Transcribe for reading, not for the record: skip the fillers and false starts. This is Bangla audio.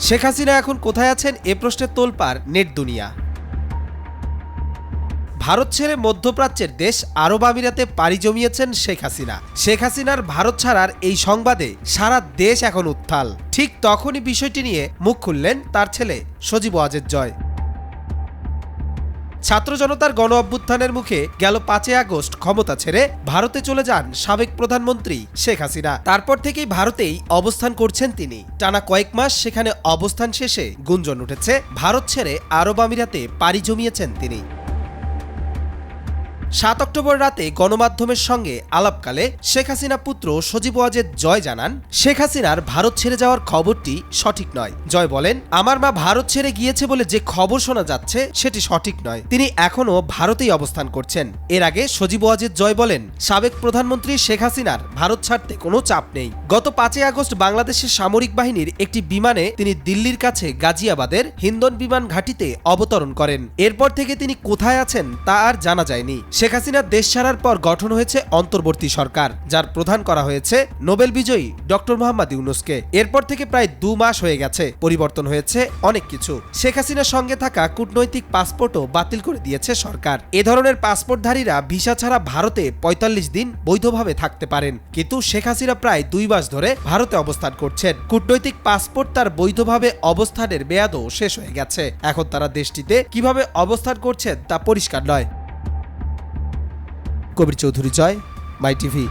শেখ হাসিনা এখন কোথায় আছেন এ প্রশ্নে তোলপাড় নেট দুনিয়া। ভারত ছেড়ে মধ্যপ্রাচ্যের দেশ আরব আমিরাতে পাড়ি জমিয়েছেন শেখ হাসিনা। শেখ হাসিনার ভারত ছাড়ার এই সংবাদে সারা দেশ এখন উত্তাল। ঠিক তখনই বিষয়টি নিয়ে মুখ খুললেন তার ছেলে সজীব ওয়াজেদ জয়। ছাত্র জনতার গণ অভ্যুত্থানের মুখে গেল 5 আগস্ট ক্ষমতা ছেড়ে ভারতে চলে যান সাবেক প্রধানমন্ত্রী শেখ হাসিনা। তারপর থেকেই ভারতেই অবস্থান করছেন তিনি। টানা কয়েক মাস সেখানে অবস্থান শেষে গুঞ্জন উঠেছে ভারত ছেড়ে আরব আমিরাতে পাড়ি জমিয়েছেন তিনি। 7 অক্টোবর রাতে গণমাধ্যমের সঙ্গে আলাপকালে শেখ হাসিনা পুত্র সজীব ওয়াজেদ জয় জানান, শেখ হাসিনার ভারত ছেড়ে যাওয়ার খবরটি সঠিক নয়। জয় বলেন, আমার মা ভারত ছেড়ে গিয়েছে বলে যে খবর শোনা যাচ্ছে সেটি সঠিক নয়। তিনি এখনও ভারতেই অবস্থান করছেন। এর আগে সজীব ওয়াজেদ জয় বলেন, সাবেক প্রধানমন্ত্রী শেখ হাসিনার ভারত ছাড়তে কোনো চাপ নেই। গত 5 আগস্ট বাংলাদেশের সামরিক বাহিনীর একটি বিমানে তিনি দিল্লির কাছে গাজিয়াবাদের হিন্দন বিমান ঘাঁটিতে অবতরণ করেন। এরপর থেকে তিনি কোথায় আছেন তা আর জানা যায়নি। শেখ হাসিনা দেশ ছাড়ার পর গঠন হয়েছে অন্তর্বর্তী সরকার, যার প্রধান করা হয়েছে নোবেল বিজয়ী ডক্টর মোহাম্মদ ইউনূসকে। এরপর থেকে প্রায় 2 মাস হয়ে গেছে। পরিবর্তন হয়েছে অনেক কিছু। শেখ হাসিনার সঙ্গে থাকা কূটনৈতিক পাসপোর্টও বাতিল করে দিয়েছে সরকার। এ ধরনের পাসপোর্টধারীরা ভিসা ছাড়া ভারতে 45 দিন বৈধভাবে থাকতে পারেন। কিন্তু শেখ হাসিনা প্রায় 2 মাস ধরে ভারতে অবস্থান করছেন। কূটনৈতিক পাসপোর্ট তার বৈধভাবে অবস্থানের মেয়াদও শেষ হয়ে গেছে। এখন তারা দেশটিতে কিভাবে অবস্থান করছেন তা পরিষ্কার নয়। কবির চৌধুরী জয়, মাই টিভি।